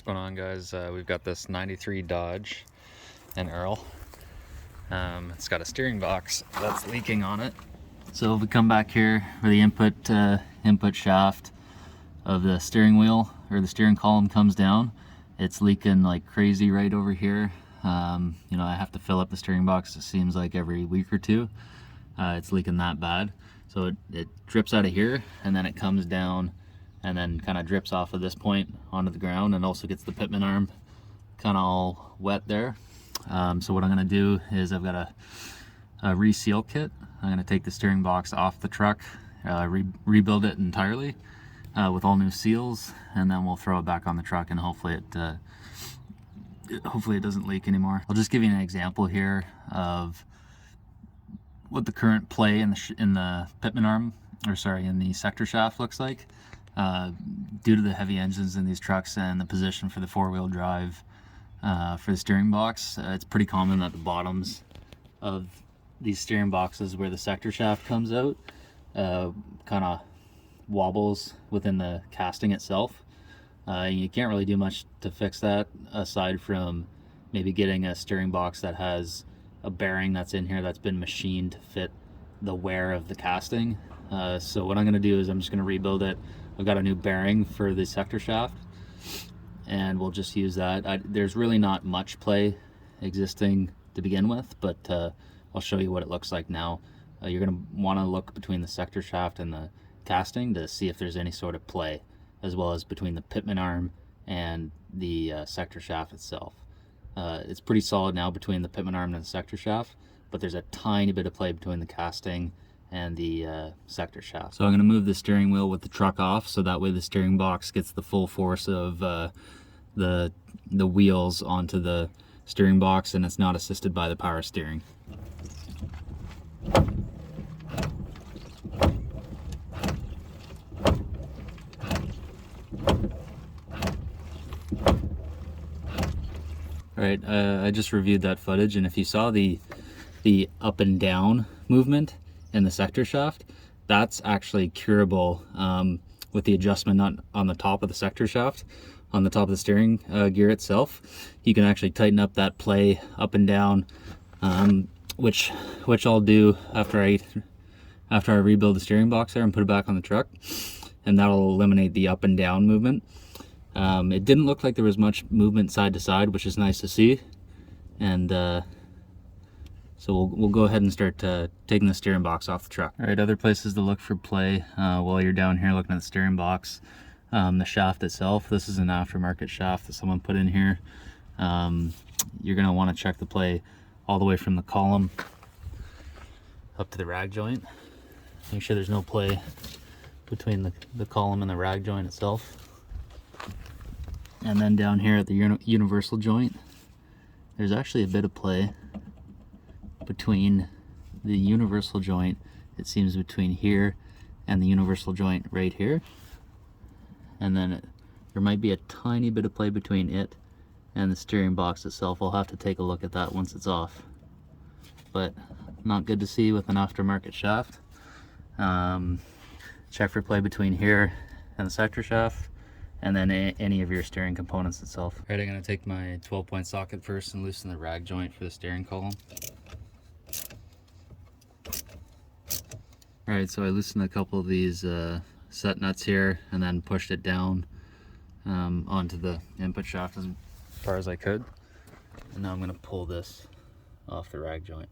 going on, guys? We've got this 93 Dodge and Earl. It's got a steering box that's leaking on it. So if we come back here where the input shaft of the steering wheel or the steering column comes down, it's leaking like crazy right over here. You know, I have to fill up the steering box, it seems like every week or two. It's leaking that bad. So it drips out of here and then it comes down and then kind of drips off of this point onto the ground, and also gets the Pitman arm kind of all wet there. So what I'm going to do is I've got a Reseal Kit. I'm going to take the steering box off the truck, rebuild it entirely with all new seals, and then we'll throw it back on the truck, and hopefully it doesn't leak anymore. I'll just give you an example here of what the current play in the Pitman arm, or sorry, in the sector shaft looks like. Due to the heavy engines in these trucks and the position for the four-wheel drive for the steering box, it's pretty common that the bottoms of these steering boxes where the sector shaft comes out kind of wobbles within the casting itself. You can't really do much to fix that aside from maybe getting a steering box that has a bearing that's in here that's been machined to fit the wear of the casting. So what I'm going to do is I'm just going to rebuild it. I've got a new bearing for the sector shaft, and we'll just use that. There's really not much play existing to begin with, but I'll show you what it looks like now. You're going to want to look between the sector shaft and the casting to see if there's any sort of play, as well as between the Pitman arm and the sector shaft itself. It's pretty solid now between the Pitman arm and the sector shaft, but there's a tiny bit of play between the casting and the sector shaft. So I'm going to move the steering wheel with the truck off, so that way the steering box gets the full force of the wheels onto the steering box, and it's not assisted by the power steering. Alright, I just reviewed that footage, and if you saw the up and down movement in the sector shaft, that's actually curable with the adjustment not on the top of the sector shaft, on the top of the steering gear itself. You can actually tighten up that play up and down, which I'll do after I rebuild the steering box there and put it back on the truck, and that'll eliminate the up and down movement. It didn't look like there was much movement side to side, which is nice to see, and so we'll go ahead and start taking the steering box off the truck. All right, other places to look for play while you're down here looking at the steering box. The shaft itself, this is an aftermarket shaft that someone put in here. You're going to want to check the play all the way from the column up to the rag joint. Make sure there's no play between the column and the rag joint itself. And then down here at the universal joint, there's actually a bit of play between the universal joint, it seems, between here and the universal joint right here. And then there might be a tiny bit of play between it and the steering box itself. I'll have to take a look at that once it's off. But not good to see with an aftermarket shaft. Check for play between here and the sector shaft, and then any of your steering components itself. All right, I'm going to take my 12-point socket first and loosen the rag joint for the steering column. Alright, so I loosened a couple of these set nuts here and then pushed it down onto the input shaft as far as I could. And now I'm going to pull this off the rag joint.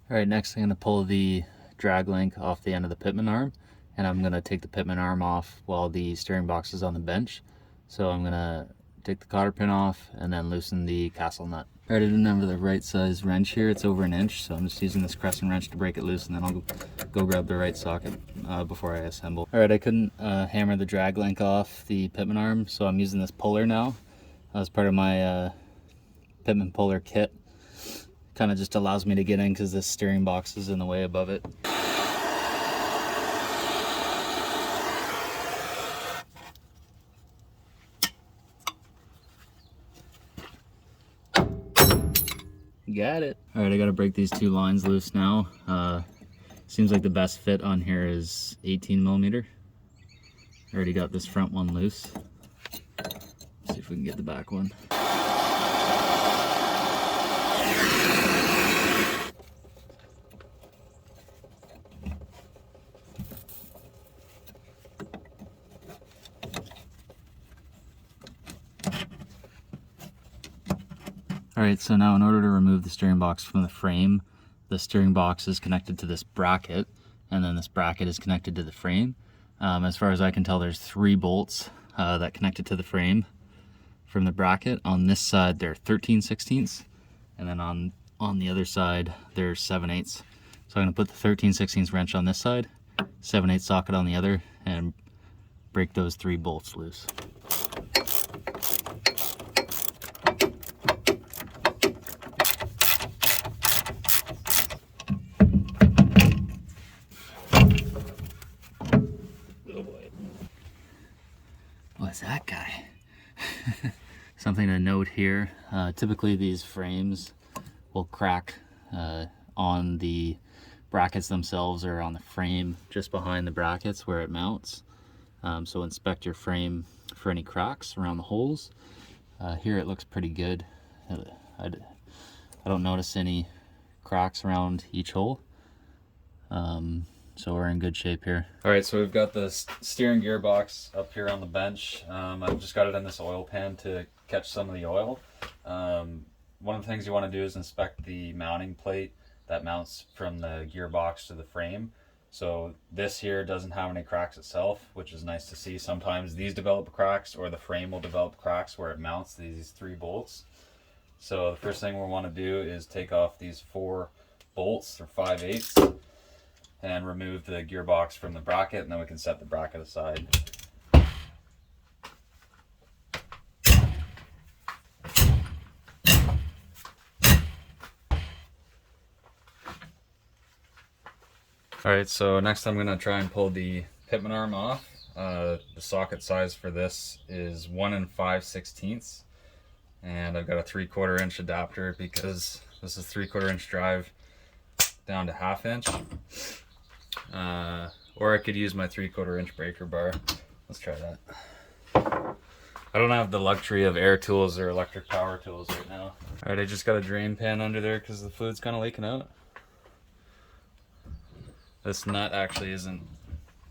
Alright, next I'm going to pull the drag link off the end of the Pitman arm, and I'm going to take the Pitman arm off while the steering box is on the bench. So I'm going to take the cotter pin off and then loosen the castle nut. Alright, I didn't have the right size wrench here, it's over an inch, so I'm just using this crescent wrench to break it loose, and then I'll go grab the right socket before I assemble. Alright, I couldn't hammer the drag link off the Pitman arm, so I'm using this puller now as part of my Pitman puller kit. Kind of just allows me to get in because this steering box is in the way above it. Got it. All right, I got to break these two lines loose now. Seems like the best fit on here is 18mm. Already got this front one loose. See if we can get the back one. Alright, so now in order to remove the steering box from the frame, the steering box is connected to this bracket, and then this bracket is connected to the frame. As far as I can tell, there's 3 bolts that connected to the frame from the bracket. On this side, they're 13/16, and then on the other side, there's 7/8. So I'm going to put the 13/16 wrench on this side, 7/8 socket on the other, and break those 3 bolts loose. What's that guy? Something to note here, typically these frames will crack on the brackets themselves or on the frame just behind the brackets where it mounts. So inspect your frame for any cracks around the holes. Here it looks pretty good. I don't notice any cracks around each hole. So we're in good shape here. All right, so we've got the steering gearbox up here on the bench. I've just got it in this oil pan to catch some of the oil. One of the things you want to do is inspect the mounting plate that mounts from the gearbox to the frame. So this here doesn't have any cracks itself, which is nice to see. Sometimes these develop cracks, or the frame will develop cracks where it mounts these 3 bolts. So the first thing we want to do is take off these 4 bolts, or 5/8, and remove the gearbox from the bracket, and then we can set the bracket aside. Alright, so next I'm going to try and pull the Pitman Arm off. The socket size for this is 1 5/16, and I've got a 3/4 inch adapter because this is 3/4 inch drive down to 1/2 inch. Or I could use my 3/4 inch breaker bar. Let's try that. I don't have the luxury of air tools or electric power tools right now. Alright, I just got a drain pan under there because the fluid's kind of leaking out. This nut actually isn't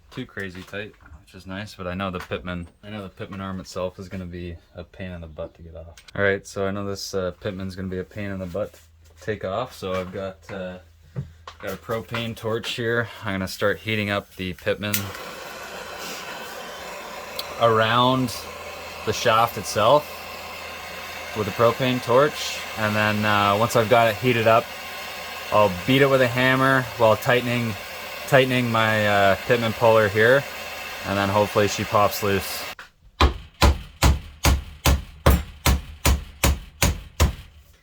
too crazy tight, which is nice, but I know the Pitman Arm itself is going to be a pain in the butt to get off. Alright, so I know this Pitman's going to be a pain in the butt to take off, so I've got a propane torch here. I'm going to start heating up the Pitman around the shaft itself with a propane torch, and then once I've got it heated up, I'll beat it with a hammer while tightening my Pitman puller here, and then hopefully she pops loose. A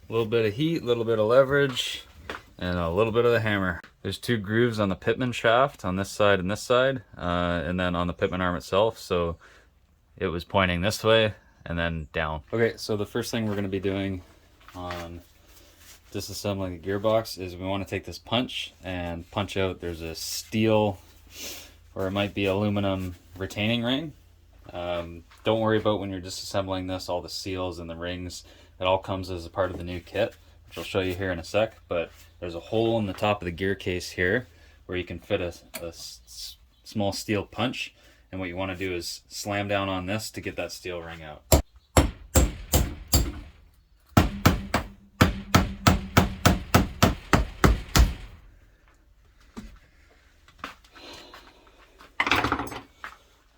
little bit of heat, a little bit of leverage, and a little bit of the hammer. There's 2 grooves on the Pitman shaft, on this side and this side, and then on the Pitman arm itself, so it was pointing this way and then down. Okay, so the first thing we're going to be doing on disassembling the gearbox is we want to take this punch and punch out. There's a steel, or it might be aluminum, retaining ring. Don't worry about when you're disassembling this, all the seals and the rings. It all comes as a part of the new kit, which I'll show you here in a sec. But there's a hole in the top of the gear case here where you can fit a small steel punch, and what you want to do is slam down on this to get that steel ring out.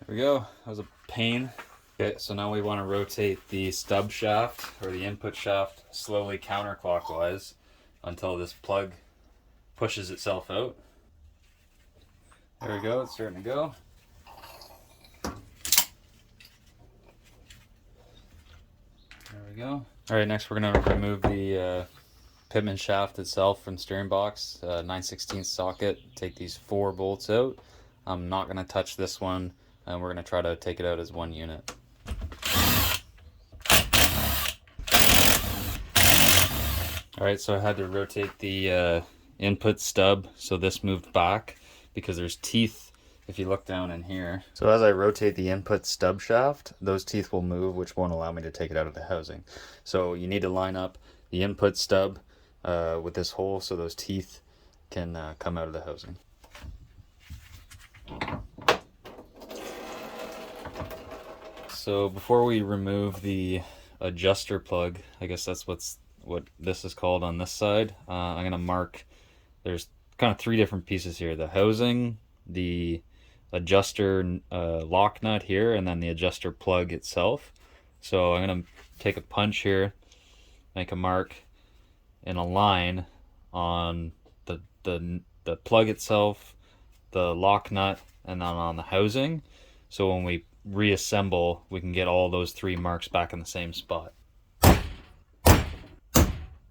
There we go. That was a pain. Okay, so now we want to rotate the stub shaft, or the input shaft, slowly counterclockwise until this plug pushes itself out. There we go, it's starting to go. There we go. Alright, next we're going to remove the Pitman shaft itself from the steering box, 9/16 socket. Take these 4 bolts out. I'm not going to touch this one, and we're going to try to take it out as one unit. Alright, so I had to rotate the input stub, so this moved back because there's teeth if you look down in here. So as I rotate the input stub shaft, those teeth will move, which won't allow me to take it out of the housing. So you need to line up the input stub with this hole so those teeth can come out of the housing. So before we remove the adjuster plug, I guess that's what this is called on this side, I'm going to mark, there's kind of three different pieces here: the housing, the adjuster lock nut here, and then the adjuster plug itself. So I'm going to take a punch here, make a mark in a line on the plug itself, the lock nut, and then on the housing. So when we reassemble, we can get all those three marks back in the same spot.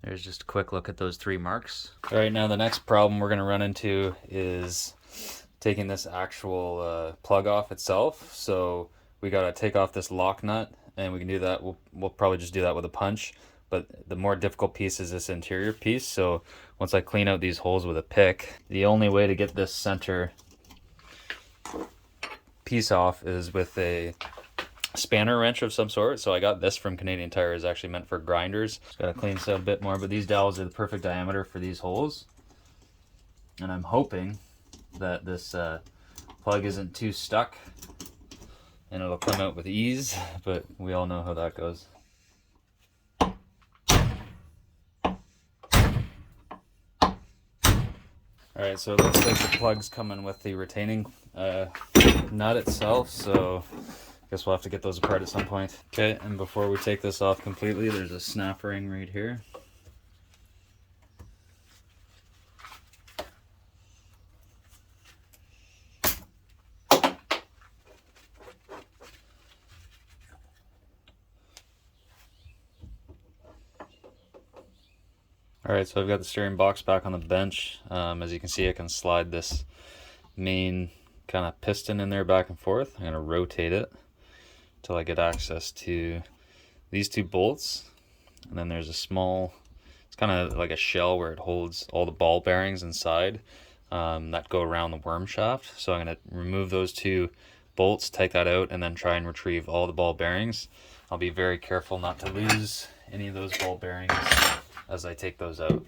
There's just a quick look at those three marks. All right, now the next problem we're going to run into is taking this actual plug off itself. So we got to take off this lock nut, and we can do that. We'll probably just do that with a punch. But the more difficult piece is this interior piece. So once I clean out these holes with a pick, the only way to get this center piece off is with a spanner wrench of some sort. So I got this from Canadian Tire, is actually meant for grinders. Just gotta clean this out a bit more, but these dowels are the perfect diameter for these holes. And I'm hoping that this plug isn't too stuck and it'll come out with ease, but we all know how that goes. Alright, so it looks like the plug's coming with the retaining nut itself, so I guess we'll have to get those apart at some point. Okay, and before we take this off completely, there's a snap ring right here. Alright, so I've got the steering box back on the bench. As you can see, I can slide this main kind of piston in there back and forth. I'm going to rotate it until I get access to these two bolts. And then there's a small, it's kind of like a shell where it holds all the ball bearings inside that go around the worm shaft. So I'm going to remove those two bolts, take that out, and then try and retrieve all the ball bearings. I'll be very careful not to lose any of those ball bearings as I take those out.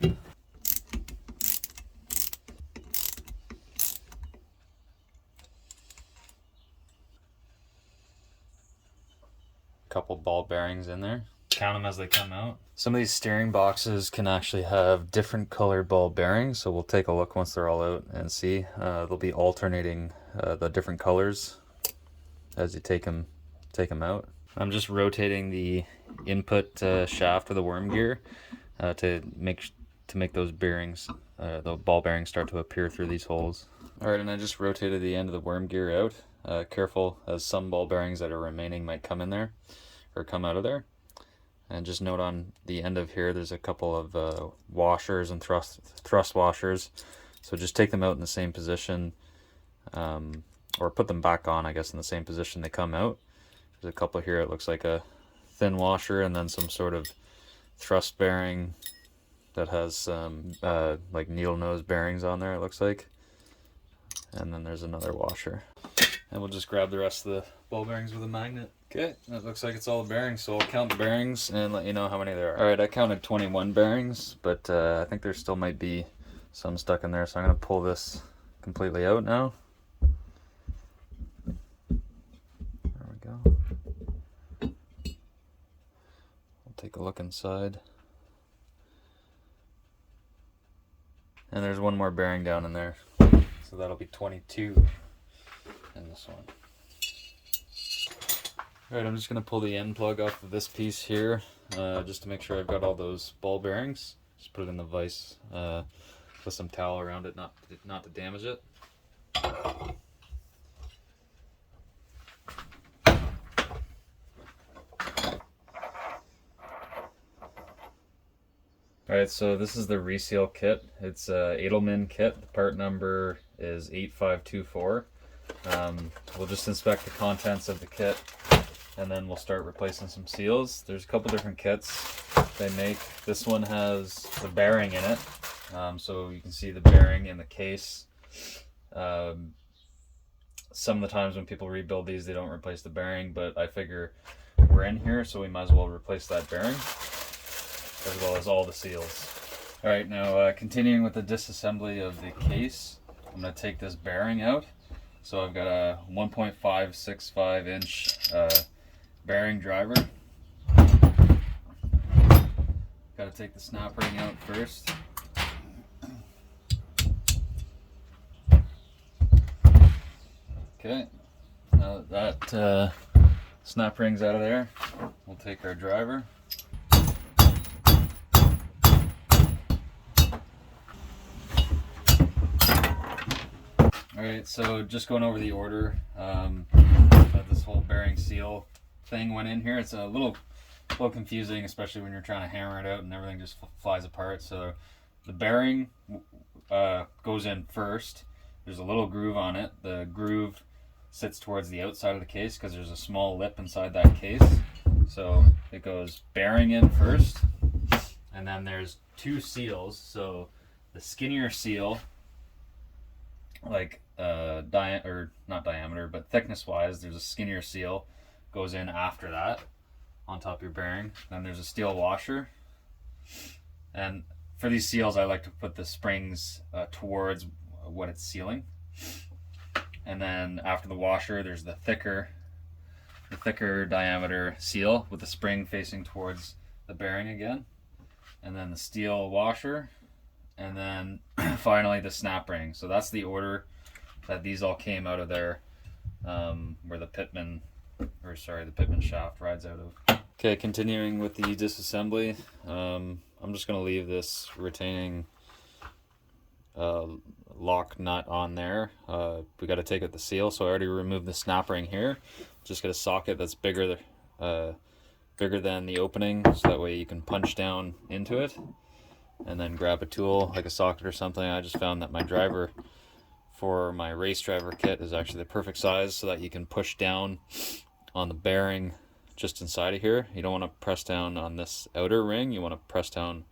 Couple ball bearings in there. Count them as they come out. Some of these steering boxes can actually have different colored ball bearings, so we'll take a look once they're all out and see. They'll be alternating the different colors as you take them out. I'm just rotating the input shaft of the worm gear to make those bearings, the ball bearings, start to appear through these holes. Alright, and I just rotated the end of the worm gear out. Careful, as some ball bearings that are remaining might come in there or come out of there. And just note on the end of here, there's a couple of washers and thrust washers. So just take them out in the same position, or put them back on, I guess, in the same position they come out. There's a couple here. It looks like a thin washer, and then some sort of thrust bearing that has some like needle nose bearings on there, it looks like. And then there's another washer. And we'll just grab the rest of the ball bearings with a magnet. Okay, that looks like it's all the bearings, so I'll count the bearings and let you know how many there are. Alright, I counted 21 bearings, but I think there still might be some stuck in there, so I'm going to pull this completely out now. There we go. We'll take a look inside. And there's one more bearing down in there, so that'll be 22 in this one. Alright, I'm just going to pull the end plug off of this piece here, just to make sure I've got all those ball bearings. Just put it in the vise with some towel around it, not to damage it. Alright, so this is the Reseal Kit. It's a Edelman kit. The part number is 8524. We'll just inspect the contents of the kit, and then we'll start replacing some seals. There's a couple different kits they make. This one has the bearing in it, So you can see the bearing in the case. Some of the times when people rebuild these, they don't replace the bearing, but I figure we're in here, so we might as well replace that bearing, as well as all the seals. All right, now continuing with the disassembly of the case, I'm going to take this bearing out. So I've got a 1.565 inch bearing driver. Got to take the snap ring out first. Okay, now that snap ring's out of there, we'll take our driver. Alright, so just going over the order, this whole bearing seal thing went in here. It's a little confusing, especially when you're trying to hammer it out and everything just flies apart. So the bearing goes in first. There's a little groove on it. The groove sits towards the outside of the case because there's a small lip inside that case. So it goes bearing in first, and then there's two seals. So the skinnier seal, like not diameter, but thickness wise, there's a skinnier seal goes in after that on top of your bearing. Then there's a steel washer, and for these seals I like to put the springs towards what it's sealing. And then after the washer, there's the thicker diameter seal with the spring facing towards the bearing again, and then the steel washer, and then finally the snap ring. So that's the order that these all came out of there, where the Pitman shaft rides out of. Okay, continuing with the disassembly, I'm just going to leave this retaining lock nut on there. We got to take out the seal, so I already removed the snap ring here. Just got a socket that's bigger than the opening, so that way you can punch down into it and then grab a tool like a socket or something. I just found that my driver for my race driver kit is actually the perfect size, so that you can push down on the bearing just inside of here. You don't want to press down on this outer ring, you want to press down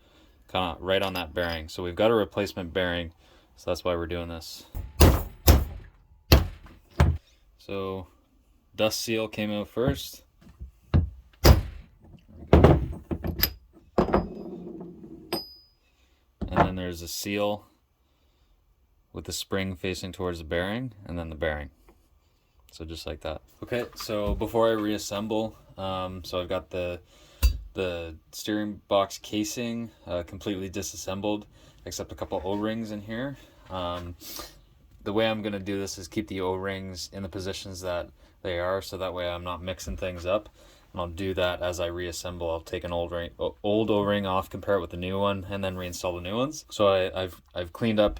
kind of right on that bearing. So we've got a replacement bearing, so that's why we're doing this. So dust seal came out first. And then there's a seal with the spring facing towards the bearing, and then the bearing. So just like that. Okay, so before I reassemble, so I've got the steering box casing completely disassembled, except a couple O-rings in here. The way I'm going to do this is keep the O-rings in the positions that they are, so that way I'm not mixing things up. And I'll do that as I reassemble. I'll take an old O-ring off, compare it with the new one, and then reinstall the new ones. So I've cleaned up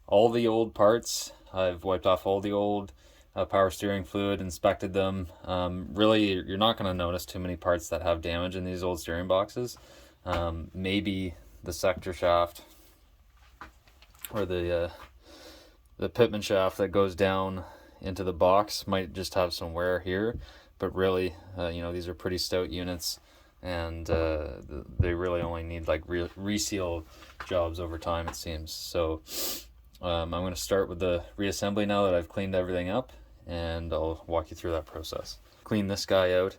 all the old parts. I've wiped off all the old power steering fluid, inspected them. Really, you're not going to notice too many parts that have damage in these old steering boxes. Maybe the sector shaft or the Pitman shaft that goes down into the box might just have some wear here, but really, these are pretty stout units, and they really only need like reseal jobs over time, it seems. So I'm going to start with the reassembly now that I've cleaned everything up, and I'll walk you through that process. Clean this guy out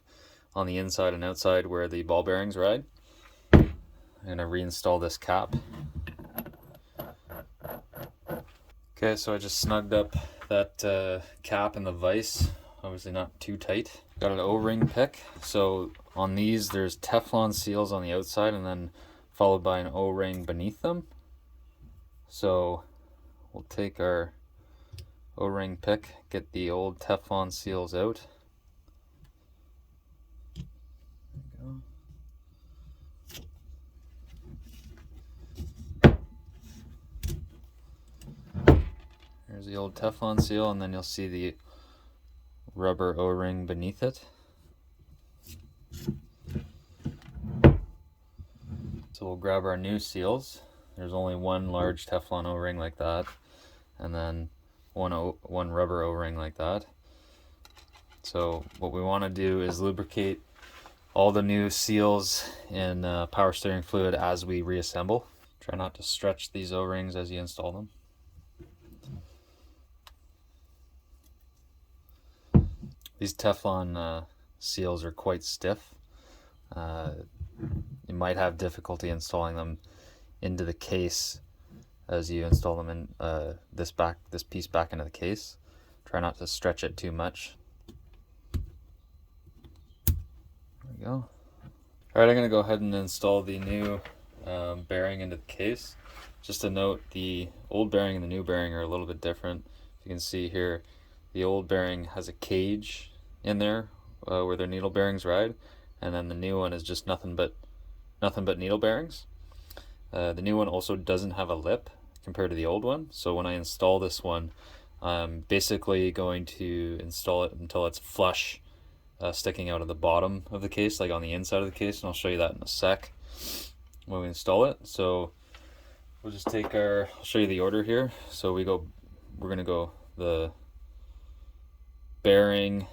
on the inside and outside where the ball bearings ride. I'm going to reinstall this cap. Okay, so I just snugged up that cap and the vise, obviously not too tight. Got an O-ring pick. So on these there's Teflon seals on the outside, and then followed by an O-ring beneath them. So we'll take our O-ring pick, get the old Teflon seals out. There we go. There's the old Teflon seal, and then you'll see the rubber O-ring beneath it. So we'll grab our new seals. There's only one large Teflon O-ring like that, and then one rubber O-ring like that. So what we want to do is lubricate all the new seals in power steering fluid as we reassemble. Try not to stretch these O-rings as you install them. These Teflon seals are quite stiff. You might have difficulty installing them into the case as you install them in this piece back into the case. Try not to stretch it too much. There we go. Alright, I'm going to go ahead and install the new bearing into the case. Just a note, the old bearing and the new bearing are a little bit different. You can see here, the old bearing has a cage in there where their needle bearings ride, and then the new one is just nothing but needle bearings. The new one also doesn't have a lip compared to the old one, so when I install this one, I'm basically going to install it until it's flush, sticking out of the bottom of the case, like on the inside of the case, and I'll show you that in a sec when we install it. So we'll just take I'll show you the order here. So we're gonna go the bearing,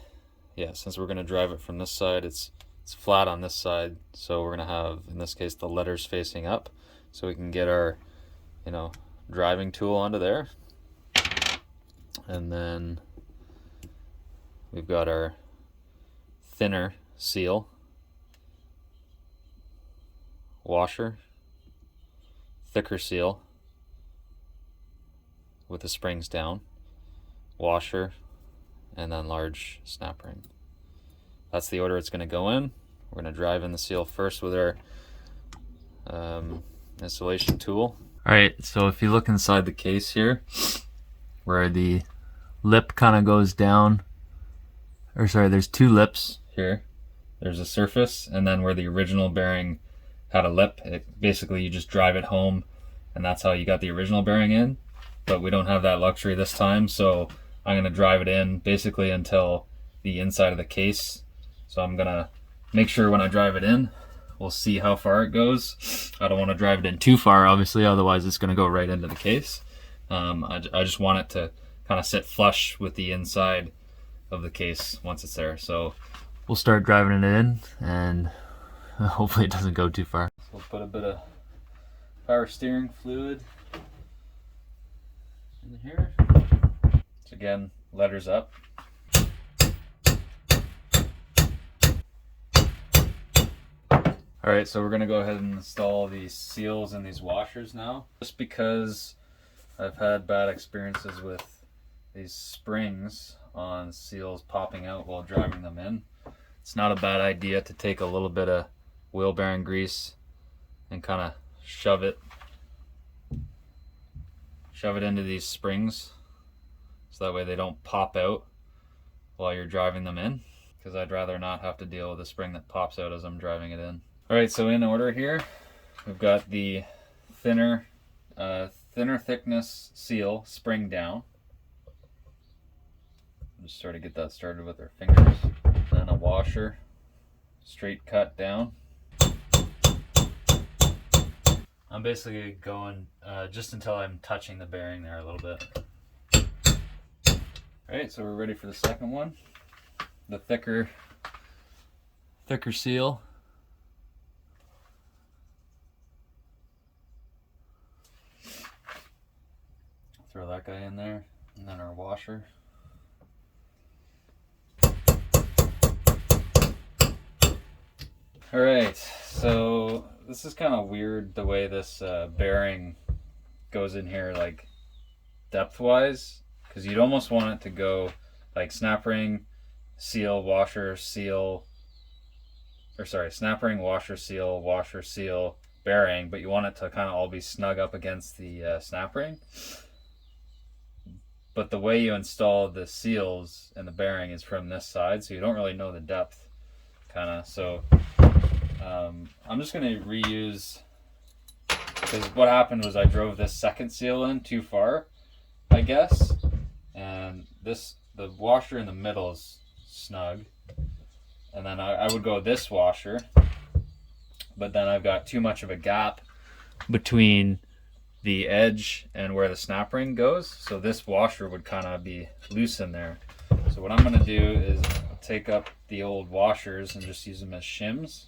since we're gonna drive it from this side, it's flat on this side, so we're gonna have, in this case, the letters facing up, so we can get our driving tool onto there. And then we've got our thinner seal, washer, thicker seal with the springs down, washer, and then large snap ring. That's the order it's going to go in. We're going to drive in the seal first with our installation tool. Alright, so if you look inside the case here, where the lip kind of goes down, or sorry, there's two lips here. There's a surface, and then where the original bearing had a lip, basically you just drive it home, and that's how you got the original bearing in. But we don't have that luxury this time, so I'm going to drive it in basically until the inside of the case. So I'm going to make sure when I drive it in, we'll see how far it goes. I don't want to drive it in too far, obviously, otherwise it's going to go right into the case. I just want it to kind of sit flush with the inside of the case once it's there. So we'll start driving it in, and hopefully it doesn't go too far. So we'll put a bit of power steering fluid in here. So again, letters up. Alright, so we're going to go ahead and install these seals and these washers now. Just because I've had bad experiences with these springs on seals popping out while driving them in, it's not a bad idea to take a little bit of wheel bearing grease and kind of shove it into these springs, so that way they don't pop out while you're driving them in, because I'd rather not have to deal with a spring that pops out as I'm driving it in. Alright, so in order here, we've got the thinner thickness seal spring down. Just sort of get that started with our fingers. Then a washer, straight cut down. I'm basically going just until I'm touching the bearing there a little bit. Alright, so we're ready for the second one. The thicker seal. Throw that guy in there, and then our washer. Alright, so this is kind of weird the way this bearing goes in here, like depth-wise, because you'd almost want it to go like snap ring, seal, washer, seal, or sorry, snap ring, washer, seal, bearing, but you want it to kind of all be snug up against the snap ring. But the way you install the seals and the bearing is from this side, so you don't really know the depth, kind of. So I'm just going to reuse, because what happened was I drove this second seal in too far, I guess, and the washer in the middle is snug, and then I would go this washer, but then I've got too much of a gap between the edge and where the snap ring goes, so this washer would kind of be loose in there. So what I'm going to do is take up the old washers and just use them as shims,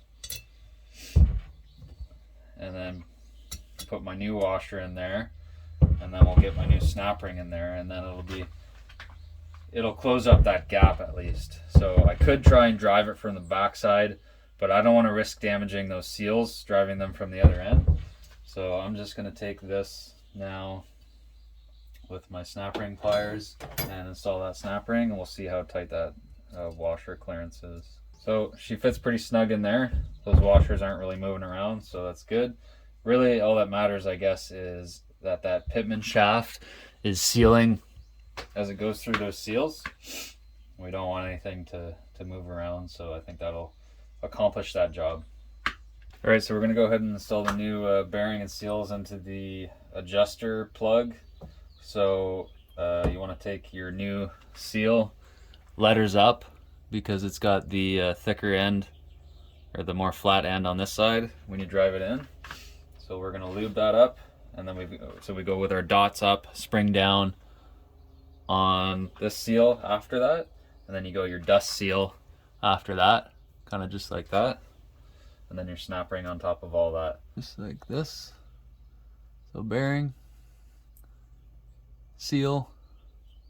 and then just put my new washer in there, and then we'll get my new snap ring in there, and then it'll close up that gap at least. So I could try and drive it from the backside, but I don't want to risk damaging those seals driving them from the other end. So I'm just going to take this now with my snap ring pliers and install that snap ring, and we'll see how tight that washer clearance is. So she fits pretty snug in there. Those washers aren't really moving around, so that's good. Really all that matters, I guess, is that Pitman shaft is sealing as it goes through those seals. We don't want anything to move around, so I think that'll accomplish that job. All right, so we're going to go ahead and install the new bearing and seals into the adjuster plug. So you want to take your new seal letters up, because it's got the thicker end, or the more flat end on this side when you drive it in. So we're going to lube that up, and then we go with our dots up, spring down on this seal after that, and then you go your dust seal after that, kind of just like that, and then your snap ring on top of all that, just like this. So bearing, seal,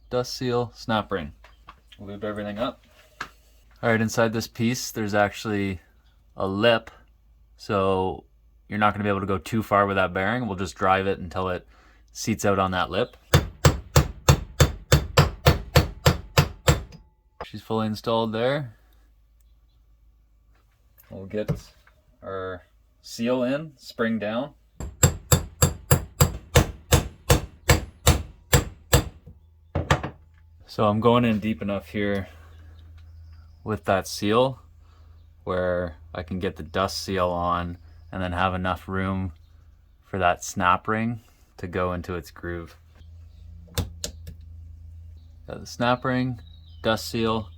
dust seal, snap ring. Lube everything up. All right, inside this piece there's actually a lip, so you're not going to be able to go too far with that bearing. We'll just drive it until it seats out on that lip. She's fully installed there. We'll get our seal in, spring down. So I'm going in deep enough here with that seal where I can get the dust seal on and then have enough room for that snap ring to go into its groove. Got the snap ring, dust seal,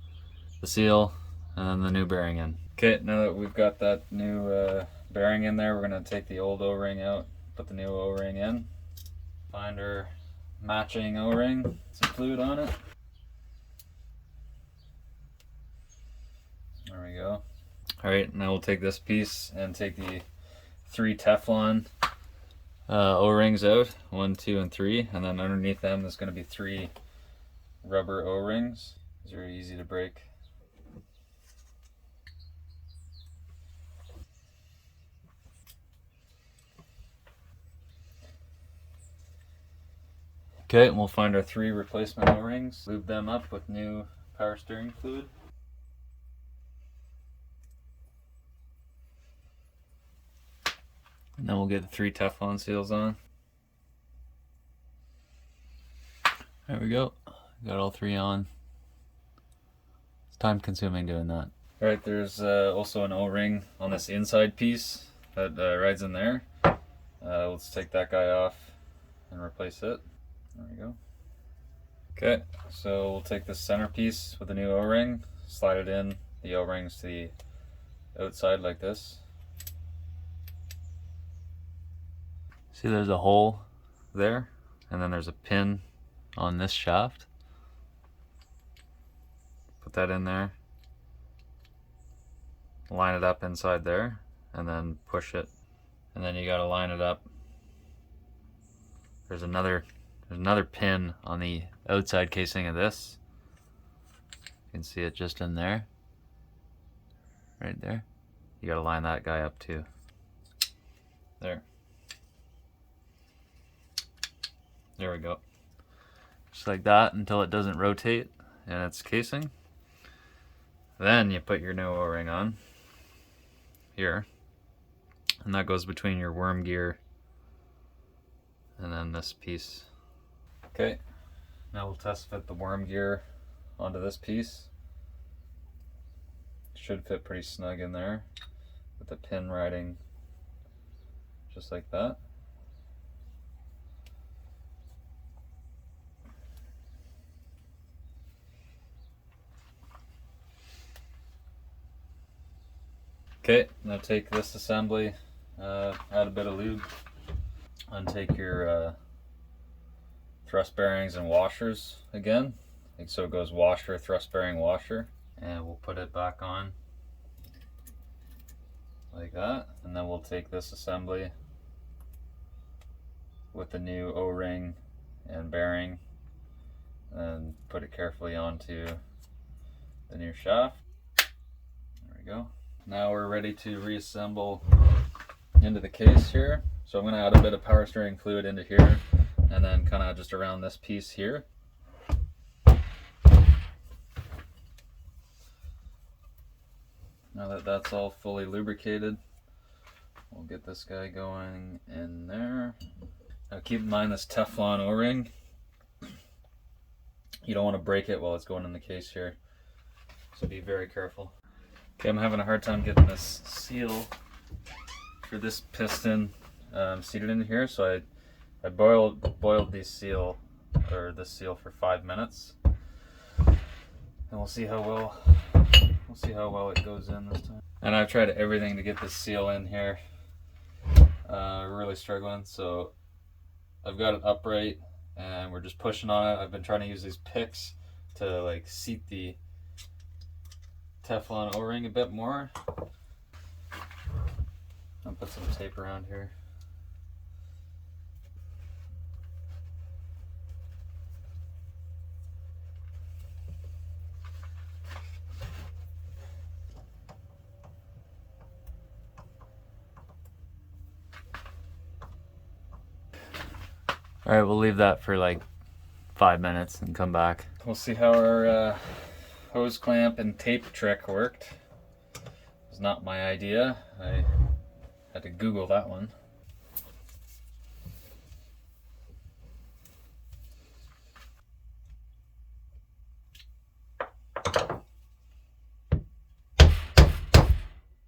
the seal, and then the new bearing in. Okay, now that we've got that new bearing in there, we're going to take the old O-ring out, put the new O-ring in, find our matching O-ring, some fluid on it. There we go. Alright, now we'll take this piece and take the 3 Teflon O-rings out, 1, 2, and 3, and then underneath them there's going to be 3 rubber O-rings. These are very easy to break. Okay, and we'll find our 3 replacement O-rings, lube them up with new power steering fluid. And then we'll get the 3 Teflon seals on. There we go. Got all 3 on. It's time consuming doing that. Alright, there's also an O-ring on this inside piece that rides in there. Let's take that guy off and replace it. There we go. Okay, so we'll take this center piece with the new O-ring, slide it in, the O-rings to the outside like this. See, there's a hole there, and then there's a pin on this shaft. Put that in there, line it up inside there, and then push it, and then you got to line it up. There's another pin on the outside casing of this. You can see it just in there, right there. You got to line that guy up too. There. There we go. Just like that until it doesn't rotate in its casing. Then you put your new O-ring on here, and that goes between your worm gear and then this piece. Okay, now we'll test fit the worm gear onto this piece. Should fit pretty snug in there with the pin riding just like that. Okay, now take this assembly, add a bit of lube, untake your thrust bearings and washers again. So it goes washer, thrust bearing, washer, and we'll put it back on like that. And then we'll take this assembly, with the new O-ring and bearing, and put it carefully onto the new shaft. There we go. Now we're ready to reassemble into the case here. So I'm going to add a bit of power steering fluid into here, and then kind of just around this piece here. Now that that's all fully lubricated, we'll get this guy going in there. Now keep in mind this Teflon O-ring, you don't want to break it while it's going in the case here, so be very careful. Okay, I'm having a hard time getting this seal for this piston seated in here, so I boiled this seal for 5 minutes, and we'll see how well it goes in this time. And I've tried everything to get this seal in here. Really struggling, so I've got it upright and we're just pushing on it. I've been trying to use these picks to like seat the Teflon O-ring a bit more. I'll put some tape around here. All right, we'll leave that for like 5 minutes and come back. We'll see how our hose clamp and tape trick worked. It was not my idea. I had to Google that one.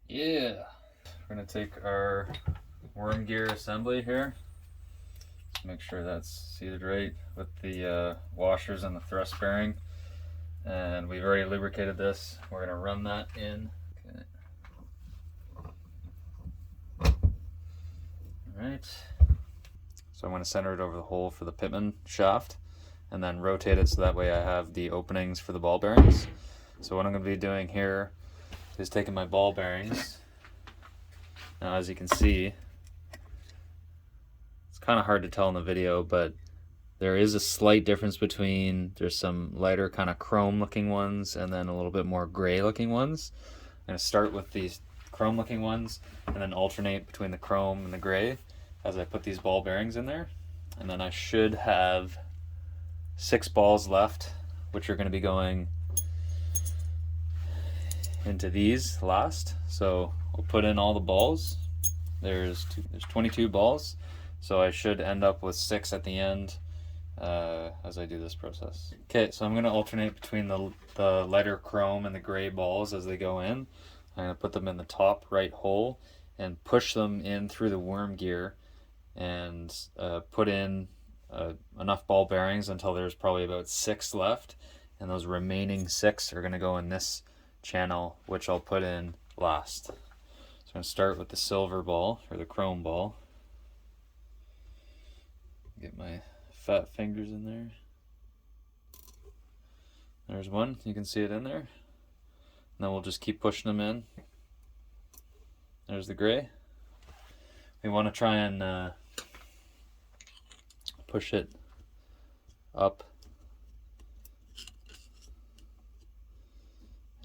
Yeah. We're gonna take our worm gear assembly here. Make sure that's seated right with the washers and the thrust bearing, and we've already lubricated this. We're going to run that in. Okay. Alright, so I'm going to center it over the hole for the Pitman shaft and then rotate it so that way I have the openings for the ball bearings. So what I'm going to be doing here is taking my ball bearings. Now as you can see, kind of hard to tell in the video, but there is a slight difference between, there's some lighter kind of chrome looking ones and then a little bit more gray looking ones. I'm going to start with these chrome looking ones and then alternate between the chrome and the gray as I put these ball bearings in there. And then I should have 6 balls left, which are going to be going into these last. So we'll put in all the balls. There's 22 balls. So I should end up with 6 at the end as I do this process. Okay, so I'm going to alternate between the lighter chrome and the gray balls as they go in. I'm going to put them in the top right hole and push them in through the worm gear and put in enough ball bearings until there's probably about 6 left. And those remaining 6 are going to go in this channel, which I'll put in last. So I'm going to start with the silver ball, or the chrome ball. Get my fat fingers in there. There's one, you can see it in there. And then we'll just keep pushing them in. There's the gray. We want to try and push it up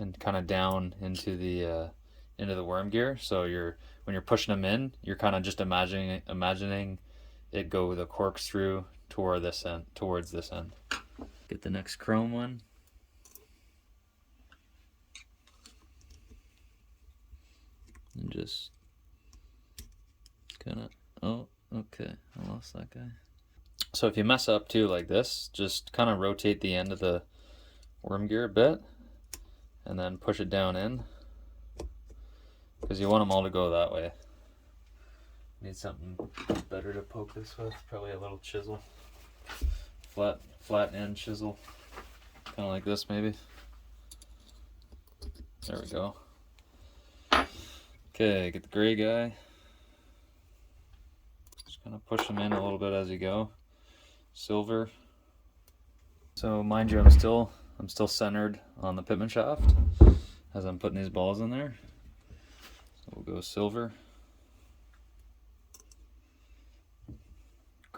and kind of down into the worm gear. So when you're pushing them in, you're kind of just imagining it go the corkscrew towards this end. Get the next chrome one. And just kind of, oh, okay, I lost that guy. So if you mess up too like this, just kind of rotate the end of the worm gear a bit and then push it down in, because you want them all to go that way. Need something better to poke this with, probably a little chisel, flat end chisel, kind of like this maybe. There we go. Okay, get the gray guy. Just kind of push them in a little bit as you go. Silver. So mind you, I'm still centered on the Pitman shaft as I'm putting these balls in there. So we'll go silver.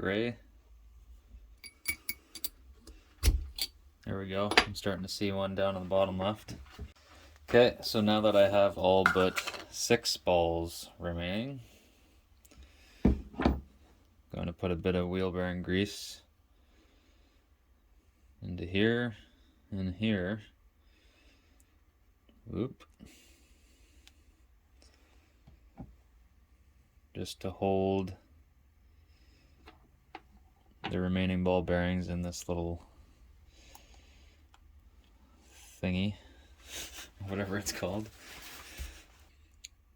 gray. There we go. I'm starting to see one down on the bottom left. Okay, so now that I have all but 6 balls remaining, I'm going to put a bit of wheel bearing grease into here and here. Whoop. Just to hold the remaining ball bearings in this little thingy, whatever it's called.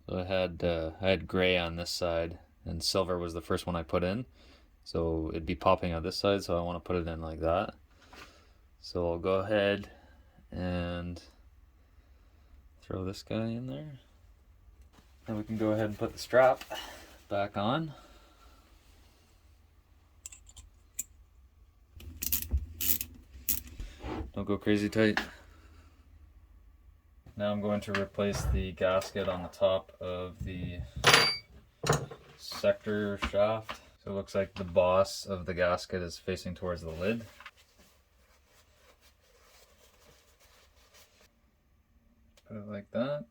So I had gray on this side, and silver was the first one I put in. So it'd be popping on this side, so I want to put it in like that. So I'll go ahead and throw this guy in there. Then we can go ahead and put the strap back on. Don't go crazy tight. Now I'm going to replace the gasket on the top of the sector shaft. So it looks like the boss of the gasket is facing towards the lid. Put it like that.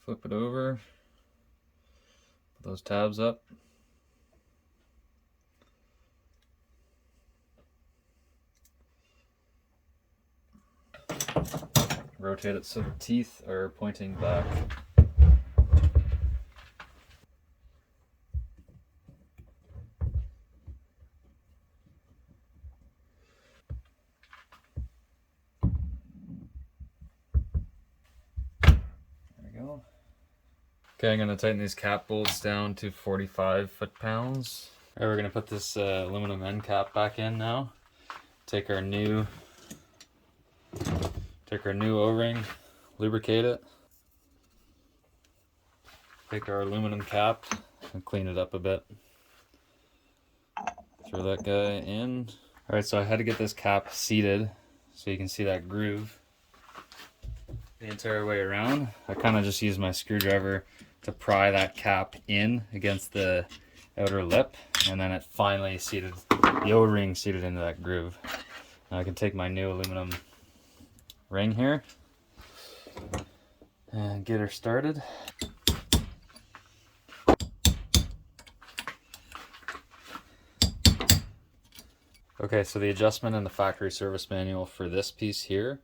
Flip it over. Put those tabs up. Rotate it so the teeth are pointing back. There we go. Okay, I'm going to tighten these cap bolts down to 45 foot-pounds. Alright, we're going to put this aluminum end cap back in now. Take our new O-ring, lubricate it. Take our aluminum cap and clean it up a bit. Throw that guy in. Alright, so I had to get this cap seated so you can see that groove the entire way around. I kind of just used my screwdriver to pry that cap in against the outer lip, and then it finally seated, the O-ring seated into that groove. Now I can take my new aluminum ring here and get her started. Okay, so the adjustment in the factory service manual for this piece here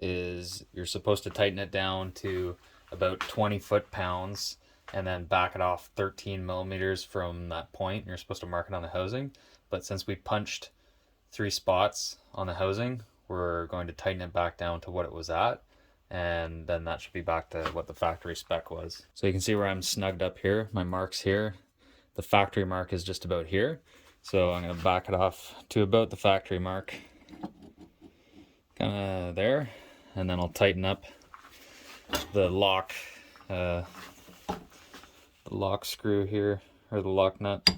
is you're supposed to tighten it down to about 20 foot-pounds and then back it off 13 millimeters from that point. You're supposed to mark it on the housing, but since we punched 3 spots on the housing, we're going to tighten it back down to what it was at, and then that should be back to what the factory spec was. So you can see where I'm snugged up here, my mark's here. The factory mark is just about here. So I'm going to back it off to about the factory mark, kind of there, and then I'll tighten up the lock screw here, or the lock nut.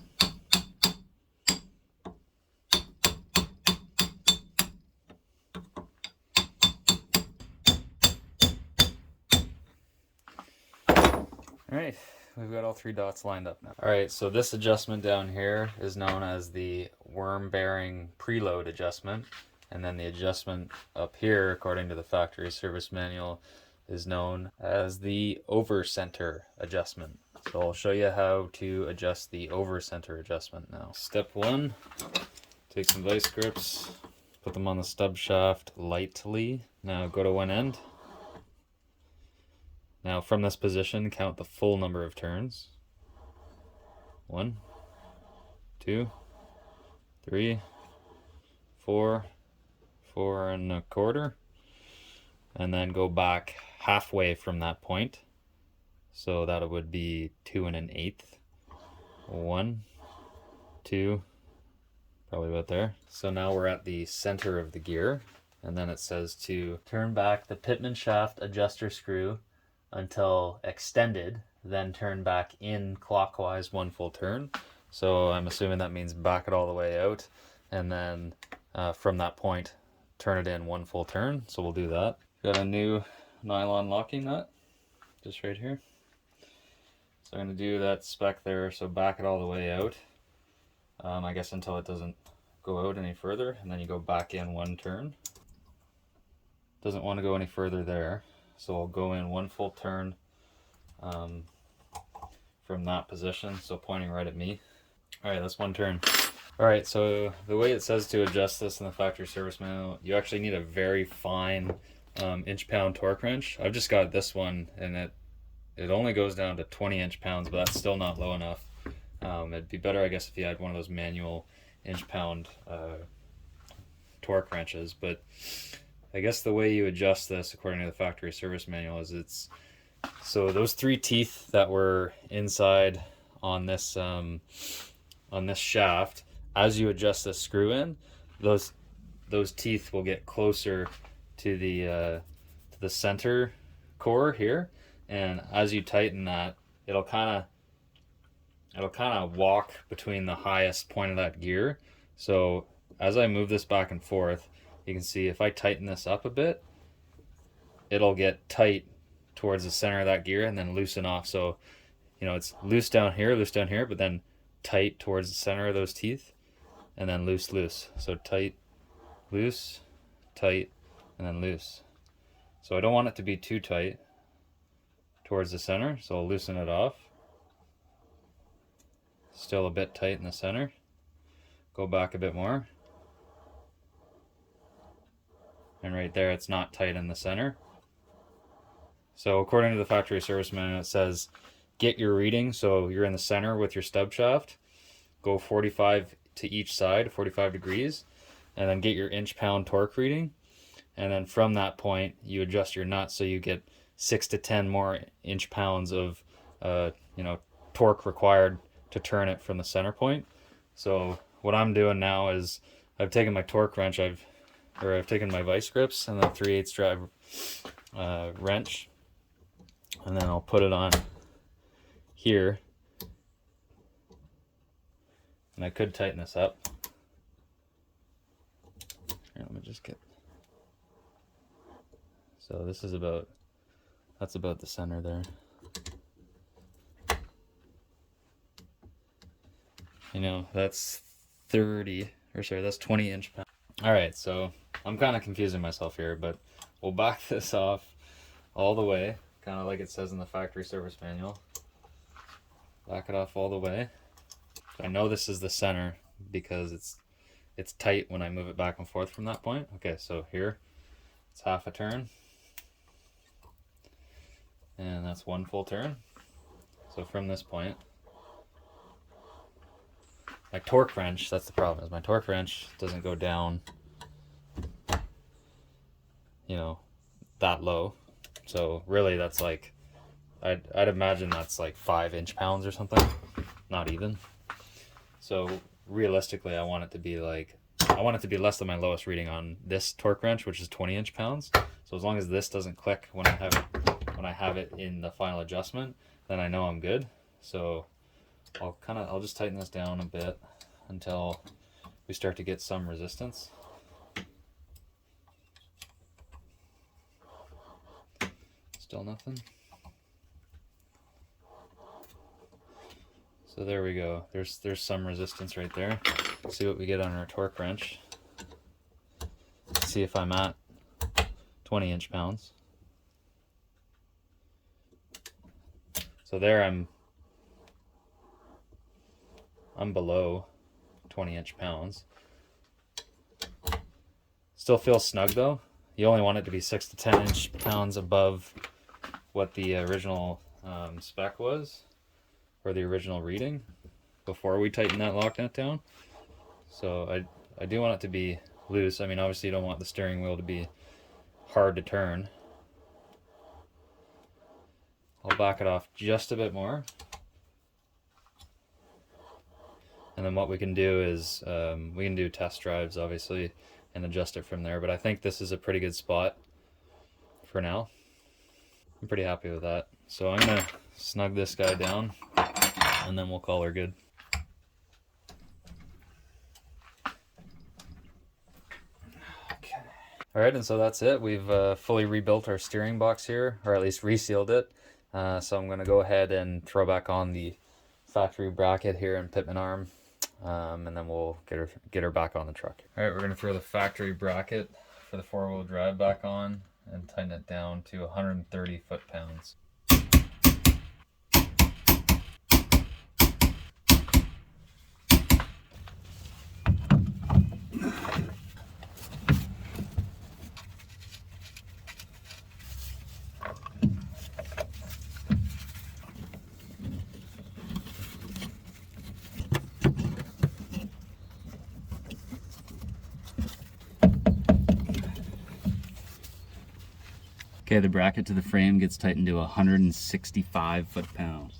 Alright, we've got all 3 dots lined up now. Alright, so this adjustment down here is known as the worm bearing preload adjustment, and then the adjustment up here, according to the factory service manual, is known as the over center adjustment. So I'll show you how to adjust the over center adjustment now. Step 1, take some vice grips, put them on the stub shaft lightly. Now go to one end. Now from this position, count the full number of turns. 1, 2, 3, 4, 4 1/4, and then go back halfway from that point. So that would be 2 1/8. 1, 2, probably about there. So now we're at the center of the gear, and then it says to turn back the Pitman shaft adjuster screw until extended, then turn back in clockwise 1 full turn. So I'm assuming that means back it all the way out, and then from that point turn it in 1 full turn. So we'll do that. Got a new nylon locking nut just right here. So I'm going to do that spec there, so back it all the way out. I guess until it doesn't go out any further, and then you go back in one turn. Doesn't want to go any further there, so I'll go in one full turn from that position, so pointing right at me. Alright, that's one turn. Alright, so the way it says to adjust this in the factory service manual, you actually need a very fine inch-pound torque wrench. I've just got this one, and it only goes down to 20 inch-pounds, but that's still not low enough. It'd be better, I guess, if you had one of those manual inch-pound torque wrenches, but I guess the way you adjust this, according to the factory service manual, is so those 3 teeth that were inside on this shaft, as you adjust the screw in, those teeth will get closer to the center core here, and as you tighten that, it'll kind of walk between the highest point of that gear. So as I move this back and forth, you can see if I tighten this up a bit, it'll get tight towards the center of that gear and then loosen off. So, you know, it's loose down here, but then tight towards the center of those teeth, and then loose, loose. So tight, loose, tight, and then loose. So I don't want it to be too tight towards the center, so I'll loosen it off. Still a bit tight in the center. Go back a bit more. And right there, it's not tight in the center. So according to the factory service manual, it says get your reading, so you're in the center with your stub shaft, go 45 to each side, 45 degrees, and then get your inch-pound torque reading, and then from that point you adjust your nut so you get 6 to 10 more inch-pounds of torque required to turn it from the center point. So what I'm doing now is I've taken my torque wrench, I've taken my vice grips and the 3/8 drive wrench, and then I'll put it on here, and I could tighten this up. Here, let me just get, so this is that's about the center there. You know, that's 20 inch pounds. Alright, so I'm kind of confusing myself here, but we'll back this off all the way, kind of like it says in the factory service manual. Back it off all the way. I know this is the center because it's tight when I move it back and forth from that point. Okay, so here it's half a turn, and that's one full turn. So from this point, my torque wrench, that's the problem, is my torque wrench doesn't go down, you know, that low. So really that's like, I'd imagine that's like 5 inch-pounds or something, not even. So realistically, I want it to be less than my lowest reading on this torque wrench, which is 20 inch-pounds. So as long as this doesn't click when I have it in the final adjustment, then I know I'm good. So I'll just tighten this down a bit until we start to get some resistance. Still nothing. So there we go. There's some resistance right there. Let's see what we get on our torque wrench. See if I'm at 20 inch-pounds. So there I'm below 20 inch-pounds. Still feels snug though. You only want it to be 6 to 10 inch-pounds above what the original spec was, or the original reading, before we tighten that lock nut down. So I do want it to be loose. I mean, obviously you don't want the steering wheel to be hard to turn. I'll back it off just a bit more. And then what we can do is we can do test drives, obviously, and adjust it from there. But I think this is a pretty good spot for now. I'm pretty happy with that. So I'm going to snug this guy down, and then we'll call her good. Alright, and so that's it. We've fully rebuilt our steering box here, or at least resealed it. So I'm gonna go ahead and throw back on the factory bracket here in Pitman Arm, and then we'll get her back on the truck. All right, we're gonna throw the factory bracket for the 4-wheel drive back on and tighten it down to 130 foot-pounds. Okay, the bracket to the frame gets tightened to 165 foot-pounds.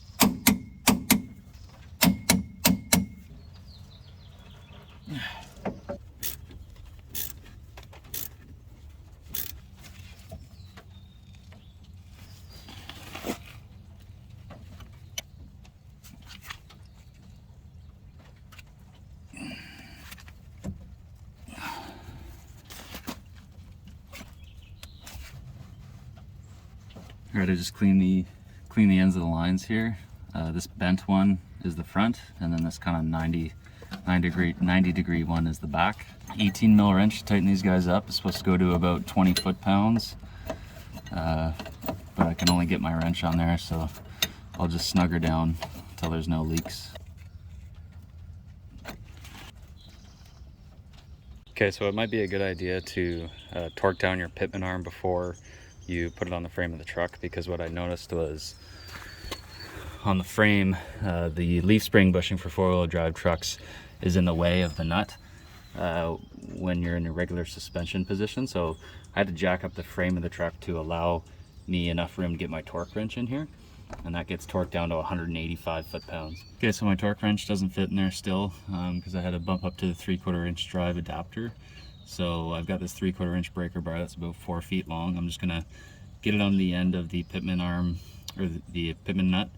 All right, I just clean the ends of the lines here. This bent one is the front, and then this kind of 90 degree one is the back. 18 mil wrench to tighten these guys up. It's supposed to go to about 20 foot-pounds, but I can only get my wrench on there, so I'll just snug her down until there's no leaks. Okay, so it might be a good idea to torque down your Pitman arm before you put it on the frame of the truck, because what I noticed was on the frame, the leaf spring bushing for 4-wheel drive trucks is in the way of the nut when you're in a regular suspension position. So I had to jack up the frame of the truck to allow me enough room to get my torque wrench in here, and that gets torqued down to 185 foot-pounds. Okay, so my torque wrench doesn't fit in there still because I had to bump up to the 3/4 inch drive adapter. So I've got this 3/4 inch breaker bar that's about 4 feet long. I'm just gonna get it on the end of the Pitman arm, or the Pitman nut,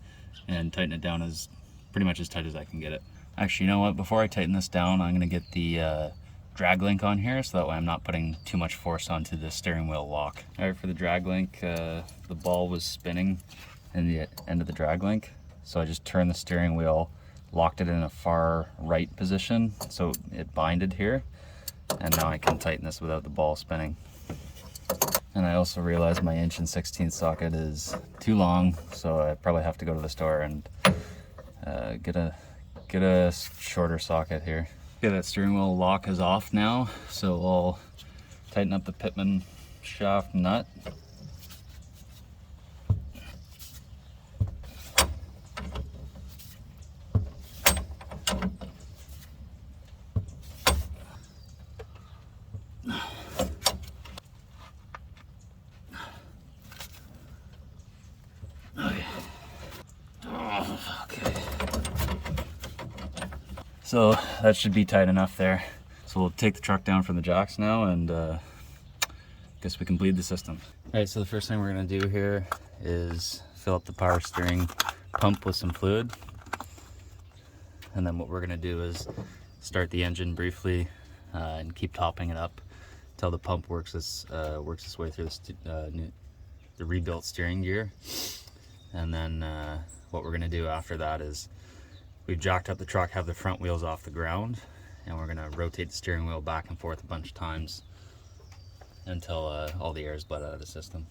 and tighten it down as pretty much as tight as I can get it. Actually, you know what? Before I tighten this down, I'm gonna get the drag link on here, so that way I'm not putting too much force onto the steering wheel lock. All right, for the drag link, the ball was spinning in the end of the drag link, so I just turned the steering wheel, locked it in a far right position, so it binded here. And now I can tighten this without the ball spinning. And I also realized my 1 16" socket is too long, so I probably have to go to the store and get a shorter socket here. Okay, that steering wheel lock is off now, so I'll tighten up the Pitman shaft nut. Okay. So that should be tight enough there. So we'll take the truck down from the jacks now, and guess we can bleed the system. All right, so the first thing we're gonna do here is fill up the power steering pump with some fluid. And then what we're gonna do is start the engine briefly and keep topping it up until the pump works its way through the rebuilt steering gear. And then what we're gonna do after that is we've jacked up the truck, have the front wheels off the ground, and we're gonna rotate the steering wheel back and forth a bunch of times until all the air is bled out of the system.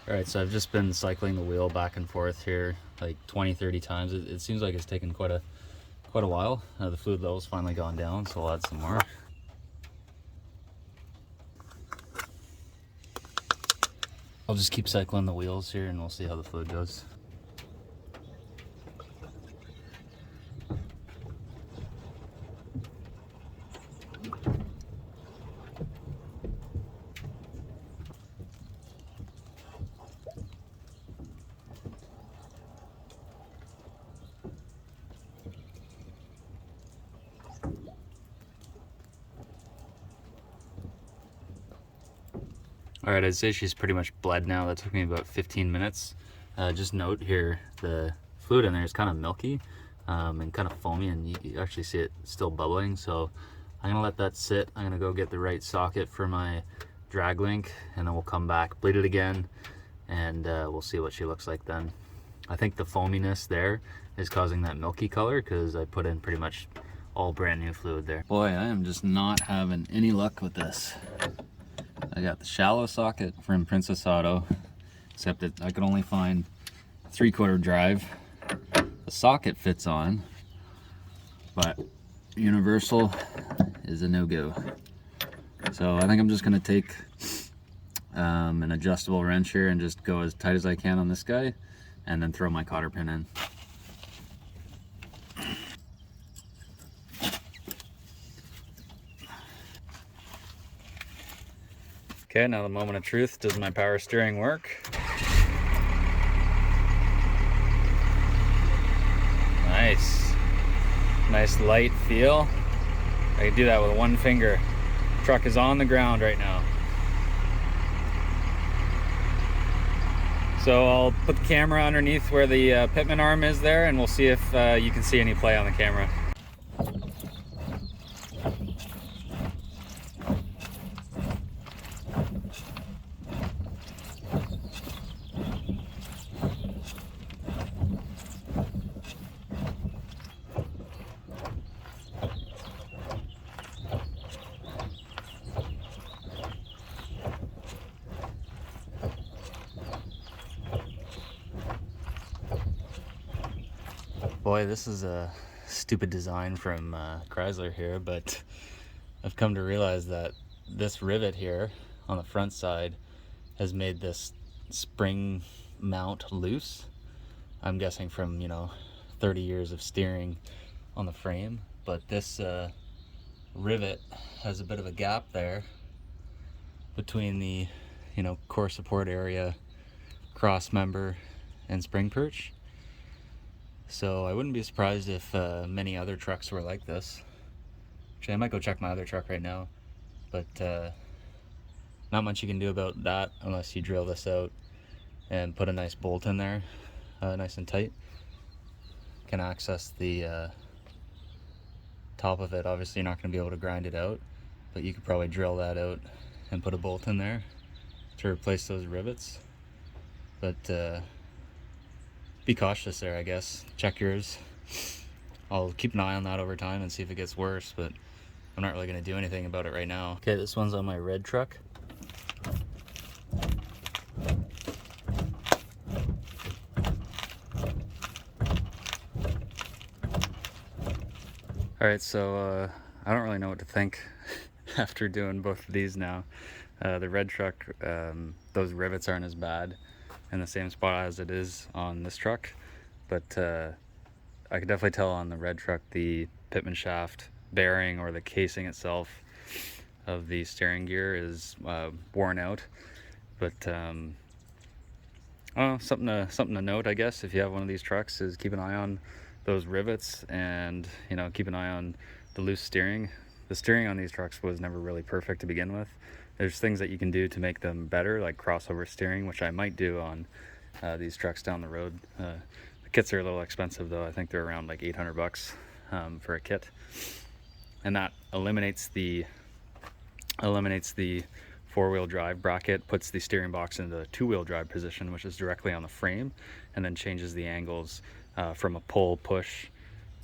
All right, so I've just been cycling the wheel back and forth here like 20-30 times. It seems like it's taken quite a while. The fluid level's finally gone down, so I'll add some more. I'll just keep cycling the wheels here and we'll see how the fluid goes. All right, I'd say she's pretty much bled now. That took me about 15 minutes. Just note here, the fluid in there is kind of milky and kind of foamy, and you actually see it still bubbling. So I'm gonna let that sit. I'm gonna go get the right socket for my drag link, and then we'll come back, bleed it again, and we'll see what she looks like then. I think the foaminess there is causing that milky color because I put in pretty much all brand new fluid there. Boy, I am just not having any luck with this. I got the shallow socket from Princess Auto, except that I could only find 3/4 drive. The socket fits on, but universal is a no-go. So I think I'm just gonna take an adjustable wrench here and just go as tight as I can on this guy, and then throw my cotter pin in. Okay, now the moment of truth. Does my power steering work? Nice. Nice light feel. I can do that with one finger. Truck is on the ground right now. So I'll put the camera underneath where the Pitman arm is there, and we'll see if you can see any play on the camera. Boy, this is a stupid design from Chrysler here, but I've come to realize that this rivet here on the front side has made this spring mount loose. I'm guessing from, 30 years of steering on the frame, but this rivet has a bit of a gap there between the, core support area, cross member, and spring perch. So I wouldn't be surprised if many other trucks were like this. Actually, I might go check my other truck right now, but not much you can do about that unless you drill this out and put a nice bolt in there, nice and tight. Can access the top of it. Obviously you're not going to be able to grind it out, but you could probably drill that out and put a bolt in there to replace those rivets. But be cautious there, I guess. Check yours. I'll keep an eye on that over time and see if it gets worse, but I'm not really going to do anything about it right now. Okay, this one's on my red truck. Alright, so I don't really know what to think after doing both of these now. The red truck, those rivets aren't as bad in the same spot as it is on this truck, but I could definitely tell on the red truck the Pitman shaft bearing or the casing itself of the steering gear is worn out. But something to note, I guess, if you have one of these trucks, is keep an eye on those rivets and keep an eye on the loose steering. The steering on these trucks was never really perfect to begin with. There's things that you can do to make them better, like crossover steering, which I might do on these trucks down the road. The kits are a little expensive though. I think they're around like 800 bucks for a kit, and that eliminates the four-wheel drive bracket, puts the steering box into the two-wheel drive position, which is directly on the frame, and then changes the angles from a pull push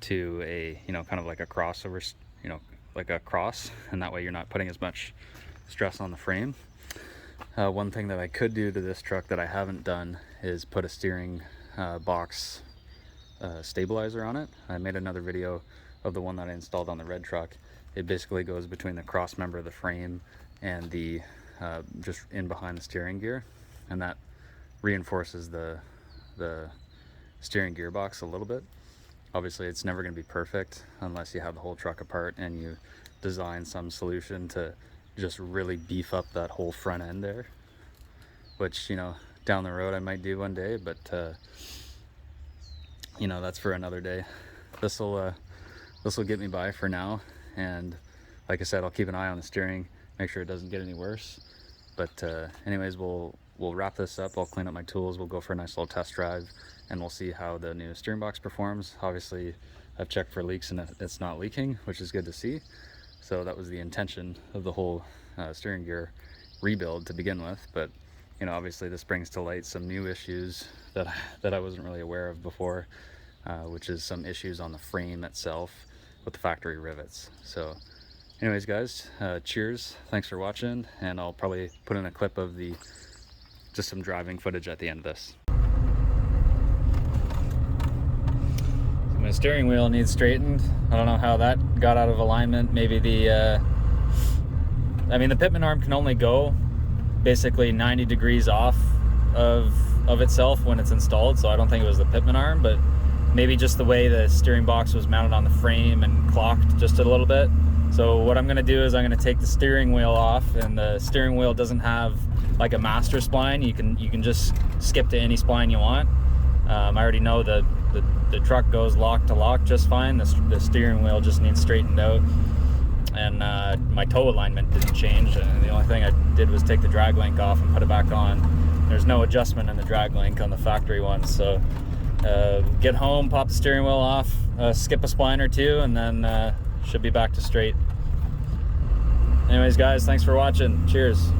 to a kind of like a crossover, like a cross, and that way you're not putting as much stress on the frame. One thing that I could do to this truck that I haven't done is put a steering box stabilizer on it. I made another video of the one that I installed on the red truck. It basically goes between the cross member of the frame and the just in behind the steering gear, and that reinforces the steering gearbox a little bit. Obviously it's never going to be perfect unless you have the whole truck apart and you design some solution to just really beef up that whole front end there, which down the road I might do one day, but that's for another day. This will get me by for now, and like I said, I'll keep an eye on the steering, make sure it doesn't get any worse. But anyways, we'll wrap this up. I'll clean up my tools, we'll go for a nice little test drive, and we'll see how the new steering box performs. Obviously I've checked for leaks and it's not leaking, which is good to see. So that was the intention of the whole steering gear rebuild to begin with, but you know, obviously this brings to light some new issues that I wasn't really aware of before, which is some issues on the frame itself with the factory rivets. So anyways guys, cheers, thanks for watching, and I'll probably put in a clip of just some driving footage at the end of this. So my steering wheel needs straightened. I don't know how that got out of alignment. Maybe the Pitman arm can only go basically 90 degrees off of itself when it's installed, so I don't think it was the Pitman arm, but maybe just the way the steering box was mounted on the frame and clocked just a little bit. So what I'm going to do is I'm going to take the steering wheel off, and the steering wheel doesn't have like a master spline. You can just skip to any spline you want. I already know the truck goes lock to lock just fine. The steering wheel just needs straightened out, and my toe alignment didn't change. And the only thing I did was take the drag link off and put it back on. There's no adjustment in the drag link on the factory one, so get home, pop the steering wheel off, skip a spline or two, and then should be back to straight. Anyways guys, thanks for watching. Cheers.